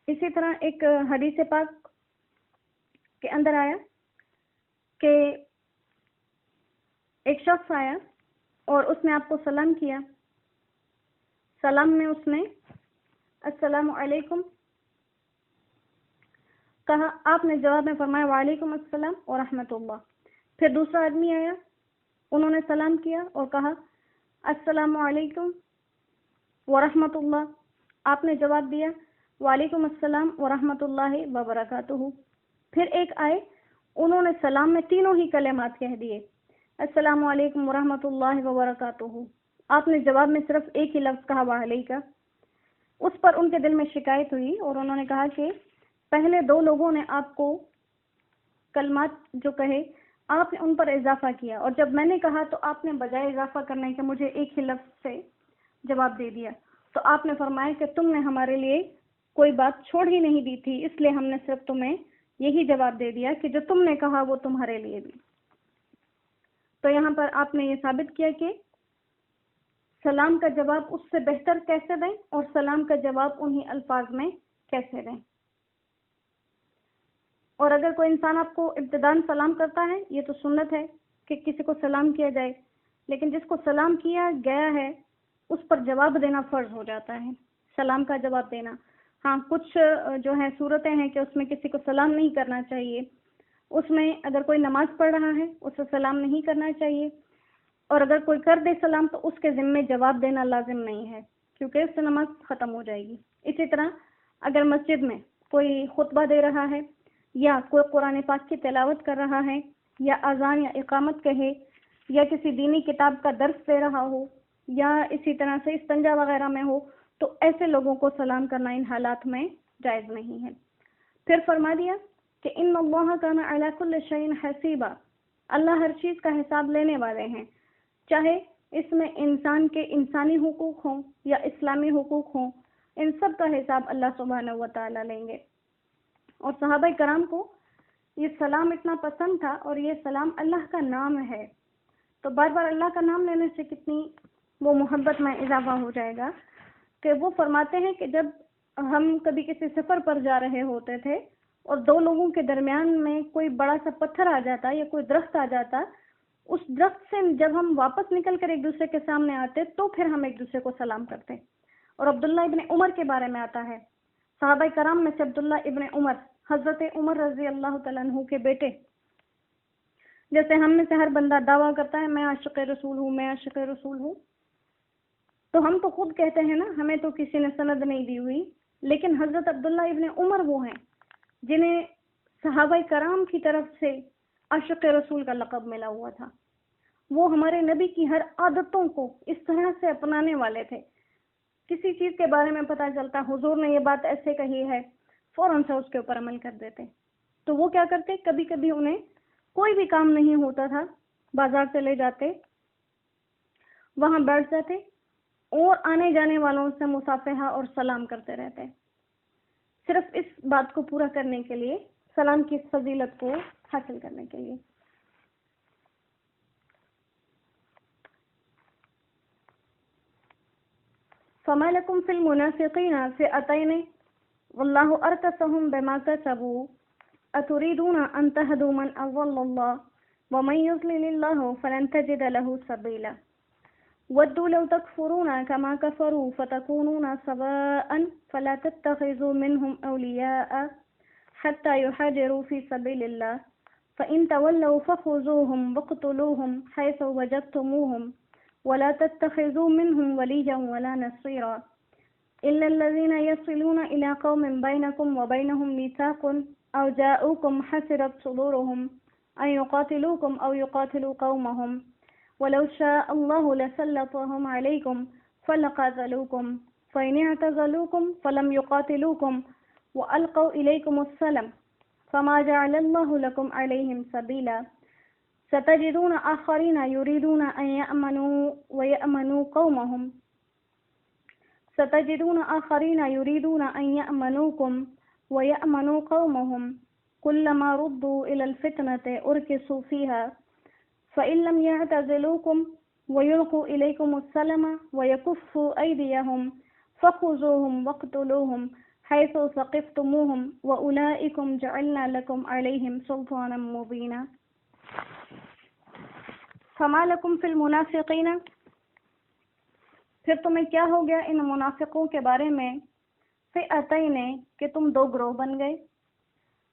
اسی طرح ایک حدیث پاک کے اندر آیا کہ ایک شخص آیا اور اس نے آپ کو سلام کیا. سلام میں اس نے السلام علیکم کہا. آپ نے جواب میں فرمایا وعلیکم السلام ورحمۃ اللہ. پھر دوسرا آدمی آیا, انہوں نے سلام کیا اور کہا السلام علیکم ورحمۃ اللہ. آپ نے جواب دیا وعلیکم السلام ورحمۃ اللہ وبرکاتہ. پھر ایک آئے, انہوں نے سلام میں تینوں ہی کلمات کہہ دیے السلام علیکم ورحمۃ اللہ وبرکاتہ. آپ نے جواب میں صرف ایک ہی لفظ کہا وعلیکم. اس پر ان کے دل میں شکایت ہوئی اور انہوں نے کہا کہ پہلے دو لوگوں نے آپ کو کلمات جو کہے آپ نے ان پر اضافہ کیا, اور جب میں نے کہا تو آپ نے بجائے اضافہ کرنے کے مجھے ایک ہی لفظ سے جواب دے دیا. تو آپ نے فرمایا کہ تم نے ہمارے لیے کوئی بات چھوڑ ہی نہیں دی تھی, اس لیے ہم نے صرف تمہیں یہی جواب دے دیا کہ جو تم نے کہا وہ تمہارے لیے بھی. تو یہاں پر آپ نے یہ ثابت کیا کہ سلام کا جواب اس سے بہتر کیسے دیں اور سلام کا جواب انہی الفاظ میں کیسے دیں. اور اگر کوئی انسان آپ کو ابتداءً سلام کرتا ہے, یہ تو سنت ہے کہ کسی کو سلام کیا جائے, لیکن جس کو سلام کیا گیا ہے اس پر جواب دینا فرض ہو جاتا ہے, سلام کا جواب دینا. ہاں کچھ جو ہیں صورتیں ہیں کہ اس میں کسی کو سلام نہیں کرنا چاہیے. اس میں اگر کوئی نماز پڑھ رہا ہے اسے سلام نہیں کرنا چاہیے, اور اگر کوئی کر دے سلام تو اس کے ذمے جواب دینا لازم نہیں ہے کیونکہ اس سے نماز ختم ہو جائے گی. اسی طرح اگر مسجد میں کوئی خطبہ دے رہا ہے یا کوئی قرآن پاک کی تلاوت کر رہا ہے یا اذان یا اقامت کہے یا کسی دینی کتاب کا درس دے رہا ہو یا اسی طرح سے استنجا وغیرہ میں ہو, تو ایسے لوگوں کو سلام کرنا ان حالات میں جائز نہیں ہے. پھر فرما دیا کہ ان اللہ کان علی کل شیء حسیبا, اللہ ہر چیز کا حساب لینے والے ہیں, چاہے اس میں انسان کے انسانی حقوق ہوں یا اسلامی حقوق ہوں, ان سب کا حساب اللہ سبحانہ و تعالی لیں گے. اور صحابہ کرام کو یہ سلام اتنا پسند تھا, اور یہ سلام اللہ کا نام ہے, تو بار بار اللہ کا نام لینے سے کتنی وہ محبت میں اضافہ ہو جائے گا کہ وہ فرماتے ہیں کہ جب ہم کبھی کسی سفر پر جا رہے ہوتے تھے اور دو لوگوں کے درمیان میں کوئی بڑا سا پتھر آ جاتا یا کوئی درخت آ جاتا, اس درخت سے جب ہم واپس نکل کر ایک دوسرے کے سامنے آتے تو پھر ہم ایک دوسرے کو سلام کرتے. اور عبداللہ ابن عمر کے بارے میں آتا ہے, صحابہ کرام میں سے عبداللہ ابن عمر, حضرت عمر رضی اللہ تعالیٰ عنہ کے بیٹے, جیسے ہم میں سے ہر بندہ دعویٰ کرتا ہے میں عاشق رسول ہوں, میں عاشق رسول ہوں, تو ہم تو خود کہتے ہیں نا ہمیں تو کسی نے سند نہیں دی ہوئی, لیکن حضرت عبداللہ ابن عمر وہ ہیں جنہیں صحابہ کرام کی طرف سے عاشق رسول کا لقب ملا ہوا تھا. وہ ہمارے نبی کی ہر عادتوں کو اس طرح سے اپنانے والے تھے, کسی چیز کے بارے میں پتہ چلتا حضور نے یہ بات ایسے کہی ہے فوراً سے اس کے اوپر عمل کر دیتے. تو وہ کیا کرتے, کبھی کبھی انہیں کوئی بھی کام نہیں ہوتا تھا, بازار چلے جاتے, وہاں بیٹھ جاتے اور آنے جانے والوں سے مصافحہ اور سلام کرتے رہتے, صرف اس بات کو پورا کرنے کے لیے, سلام کی فضیلت کو حاصل کرنے کے لیے. فما لكم في المنافقين فئتين والله أركسهم بما كسبوا أتريدون أن تهدوا من أضل الله ومن يضلل الله فلن تجد له سبيلا ودوا لو تكفرون كما كفروا فتكونون سواء فلا تتخذوا منهم أولياء حتى يحاجروا في سبيل الله فإن تولوا فخذوهم واقتلوهم حيث وجدتموهم ولا تتخذوا منهم وليا ولا نصيرا إلا الذين يصلون إلى قوم بينكم وبينهم ميثاق أو جاءوكم حسرت صدورهم أن يقاتلوكم أو يقاتلوا قومهم ولو شاء الله لسلطهم عليكم فلقاتلوكم فإن اعتزلوكم فلم يقاتلوكم وألقوا إليكم السلم فما جعل الله لكم عليهم سبيلا ستجدون آخرين يريدون أن يأمنوا ويأمنوا قومهم ستجدون آخرين يريدون أن يأمنوكم ويأمنوا قومهم كلما ردوا إلى الفتنة أركسوا فيها فإن لم يعتزلوكم ويلقوا إليكم السلم ويكفوا أيديهم فخذوهم واقتلوهم حيث ثقفتموهم وأولئكم جعلنا لكم عليهم سلطانا مبينا فما لكم في المنافقين، پھر تمہیں کیا ہو گیا ان منافقوں کے بارے میں، فئتین کہ تم دو گروہ بن گئے،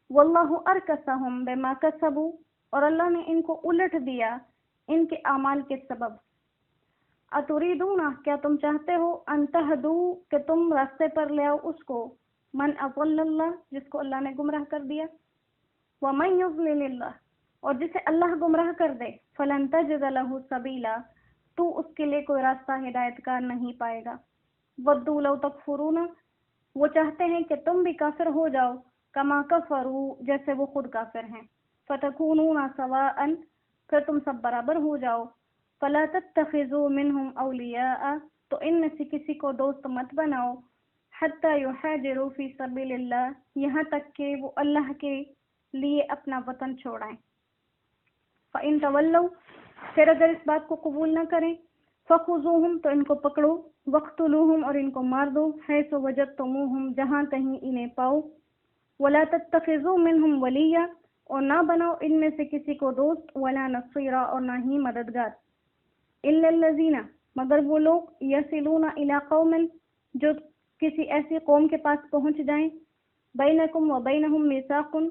واللہ ارکسہم بما کسبوا اور اللہ نے ان کو الٹ دیا ان کے اعمال کے سبب، اتریدون کیا تم چاہتے ہو ان تہدوا کہ تم راستے پر لے آؤ اس کو، من اضل اللہ جس کو اللہ نے گمراہ کر دیا، ومن یضلل اللہ اور جسے اللہ گمراہ کر دے، فلن تجد له سبیلا تو اس کے لیے کوئی راستہ ہدایت کا نہیں پائے گا، ودوا لو تکفرون وہ چاہتے ہیں کہ تم بھی کافر ہو جاؤ، کما کفروا جیسے وہ خود کافر ہیں، فتکونون سواء پھر تم سب برابر ہو جاؤ، فلا تتخذوا منهم اولیاء تو ان میں سے کسی کو دوست مت بناؤ، حتی یحاجروا فی سبیل اللہ یہاں تک کہ وہ اللہ کے لیے اپنا وطن چھوڑائیں، فَإِن تَوَلَّوْا پھر اگر اس بات کو قبول نہ کریں، فَخُذُوهُمْ تو ان کو پکڑو، وَاقْتُلُوهُمْ اور ان کو مار دو، حَيْثُ وَجَدتُّمُوهُمْ جہاں کہیں انہیں پاؤ، وَلَا تَتَّخِذُوا مِنْهُمْ وَلِيًّا اور نہ بناؤ ان میں سے کسی کو دوست، وَلَا نَصِيرًا اور نہ ہی مددگار، إِلَّا الَّذِينَ مگر وہ لوگ يَصِلُونَ إِلَىٰ قَوْمٍ جو کسی ایسی قوم کے پاس پہنچ جائیں، بَيْنَكُمْ وَبَيْنَهُمْ مِيثَاقٌ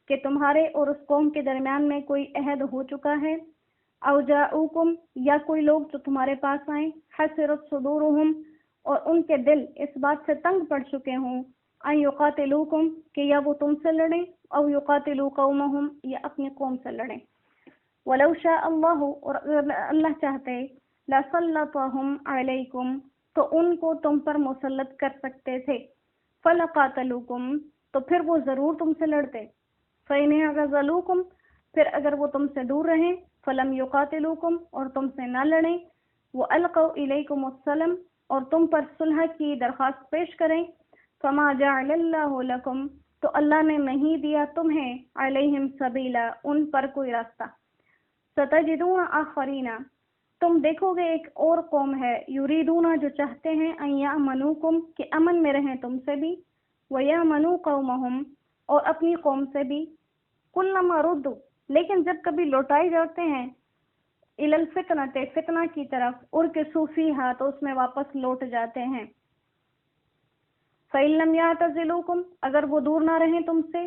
کہ تمہارے اور اس قوم کے درمیان میں کوئی عہد ہو چکا ہے، او جاؤکم یا کوئی لوگ جو تمہارے پاس آئیں، حسرت صدورہم اور ان کے دل اس بات سے تنگ پڑ چکے ہوں، ان یقاتلوکم کہ یا وہ تم سے لڑیں، او یقاتلو قومہم یا اپنی قوم سے لڑیں، ولو شاء اللہ اور اگر اللہ چاہتے، لسلطہم علیکم تو ان کو تم پر مسلط کر سکتے تھے، فلقاتلوکم تو پھر وہ ضرور تم سے لڑتے، فَإِنْ اعْتَزَلُوكُمْ پھر اگر وہ تم سے دور رہیں، فَلَمْ يُقَاتِلُوكُمْ اور تم سے نہ لڑیں، وَأَلْقَوْا إِلَيْكُمُ السَّلَمَ اور تم پر صلح کی درخواست پیش کریں، فَمَا جَعَلَ اللَّهُ لَكُمْ تو اللہ نے نہیں دیا تمہیں، عَلَيْهِمْ سَبِيلًا ان پر کوئی راستہ، سَتَجِدُونَ آخَرِينَ تم دیکھو گے ایک اور قوم ہے، یریدون جو چاہتے ہیں، ان یأمنوکم کہ امن میں رہیں تم سے بھی، وَيَأْمَنُوا قَوْمَهُمْ اور اپنی قوم سے بھی، کلما ردو لیکن جب کبھی لوٹائے جاتے ہیں، الی الفتنۃ فتنہ کی طرف، ارکسوا فیہا تو اس میں واپس لوٹ جاتے ہیں، فإن لم یعتزلوکم اگر وہ دور نہ رہیں تم سے،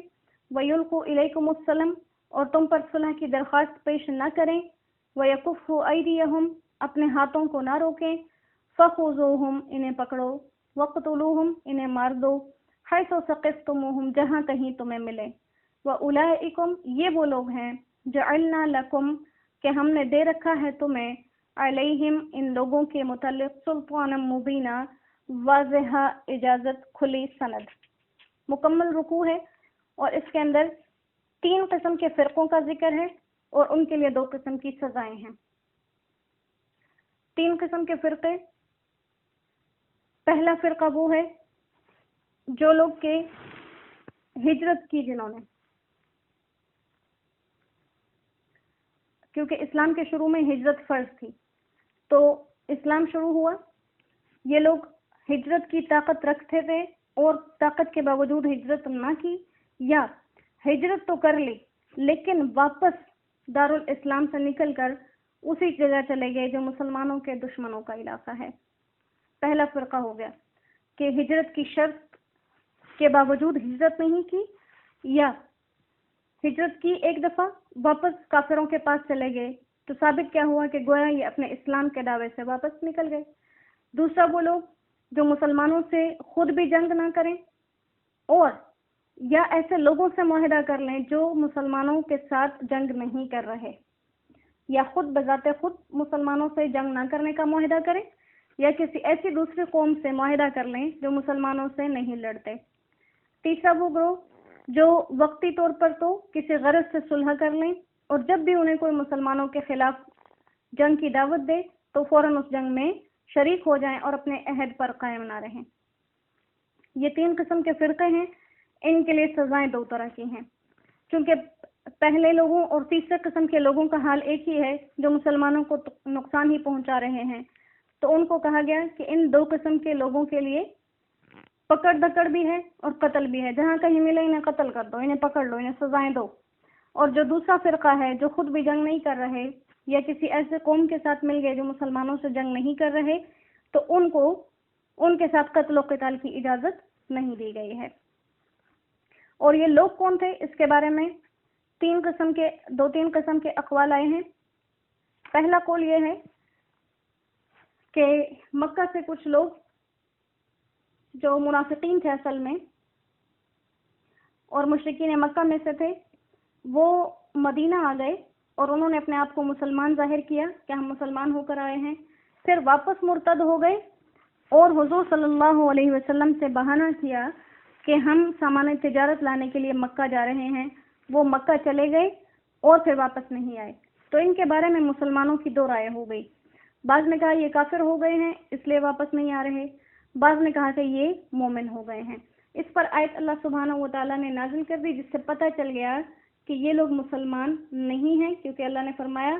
ویلقوا الیکم السلم اور تم پر صلح کی درخواست پیش نہ کریں، ویکفوا ایدیہم اپنے ہاتھوں کو نہ روکیں، فخذوہم انہیں پکڑو، وقتلوہم انہیں مار دو، حیث ثقفتموہم جہاں کہیں تمہیں ملے، وَأُولَئِكُمْ یہ وہ لوگ ہیں، جعلنا لکم کہ ہم نے دے رکھا ہے تمہیں، علیہم ان لوگوں کے متعلق، سلطانا مبینہ واضح اجازت، کھلی سند۔ مکمل رکوع ہے اور اس کے اندر 3 قسم کے فرقوں کا ذکر ہے اور ان کے لیے 2 قسم کی سزائیں ہیں۔ 3 قسم کے فرقے، پہلا فرقہ وہ ہے جو لوگ کہ ہجرت کی جنہوں نے، کیونکہ اسلام کے شروع میں ہجرت فرض تھی، تو اسلام شروع ہوا، یہ لوگ ہجرت کی طاقت رکھتے تھے اور طاقت کے باوجود ہجرت نہ کی، یا ہجرت تو کر لی لیکن واپس دارالاسلام سے نکل کر اسی جگہ چلے گئے جو مسلمانوں کے دشمنوں کا علاقہ ہے۔ پہلا فرقہ ہو گیا کہ ہجرت کی شرط کے باوجود ہجرت نہیں کی، یا ہجرت کی ایک دفعہ واپس کافروں کے پاس چلے گئے، تو ثابت کیا ہوا کہ گویا یہ اپنے اسلام کے دعوے سے واپس نکل گئے۔ دوسرا وہ لوگ جو مسلمانوں سے خود بھی جنگ نہ کریں، اور یا ایسے لوگوں سے معاہدہ کر لیں جو مسلمانوں کے ساتھ جنگ نہیں کر رہے، یا خود بذات خود مسلمانوں سے جنگ نہ کرنے کا معاہدہ کریں، یا کسی ایسی دوسری قوم سے معاہدہ کر لیں جو مسلمانوں سے نہیں لڑتے۔ تیسرا وہ گروہ جو وقتی طور پر تو کسی غرض سے صلح کر لیں، اور جب بھی انہیں کوئی مسلمانوں کے خلاف جنگ کی دعوت دے تو فوراً اس جنگ میں شریک ہو جائیں اور اپنے عہد پر قائم نہ رہیں۔ یہ 3 قسم کے فرقے ہیں، ان کے لیے سزائیں 2 طرح کی ہیں، کیونکہ پہلے لوگوں اور تیسرے قسم کے لوگوں کا حال ایک ہی ہے جو مسلمانوں کو نقصان ہی پہنچا رہے ہیں، تو ان کو کہا گیا کہ ان 2 قسم کے لوگوں کے لیے پکڑ دکڑ بھی ہے اور قتل بھی ہے، جہاں کہیں ملے انہیں قتل کر دو، انہیں پکڑ لو، انہیں سزائیں دو۔ اور جو دوسرا فرقہ ہے جو خود بھی جنگ نہیں کر رہے یا کسی ایسے قوم کے ساتھ مل گئے جو مسلمانوں سے جنگ نہیں کر رہے، تو ان کو ان کے ساتھ قتل و قتال کی اجازت نہیں دی گئی ہے۔ اور یہ لوگ کون تھے، اس کے بارے میں دو تین قسم کے اقوال آئے ہیں۔ پہلا قول یہ ہے کہ مکہ سے کچھ لوگ جو منافقین تھے اصل میں اور مشرکین مکہ میں سے تھے، وہ مدینہ آ گئے اور انہوں نے اپنے آپ کو مسلمان ظاہر کیا کہ ہم مسلمان ہو کر آئے ہیں، پھر واپس مرتد ہو گئے اور حضور صلی اللہ علیہ وسلم سے بہانہ کیا کہ ہم سامان تجارت لانے کے لیے مکہ جا رہے ہیں۔ وہ مکہ چلے گئے اور پھر واپس نہیں آئے، تو ان کے بارے میں مسلمانوں کی دو رائے ہو گئی۔ بعض نے کہا یہ کافر ہو گئے ہیں اس لیے واپس نہیں آ رہے، بعض نے کہا کہ یہ مومن ہو گئے ہیں۔ اس پر آیت اللہ سبحانہ و تعالیٰ نے نازل کر دی، جس سے پتہ چل گیا کہ یہ لوگ مسلمان نہیں ہیں، کیونکہ اللہ نے فرمایا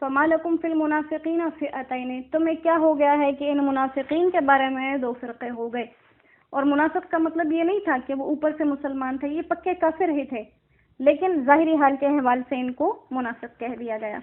فَمَا لَكُمْ فِي الْمُنَافِقِينَ فِئَتَيْنِ، تمہیں کیا ہو گیا ہے کہ ان منافقین کے بارے میں دو فرقے ہو گئے۔ اور منافق کا مطلب یہ نہیں تھا کہ وہ اوپر سے مسلمان تھے، یہ پکے کافر ہی تھے، لیکن ظاہری حال کے احوال سے ان کو منافق کہہ دیا گیا۔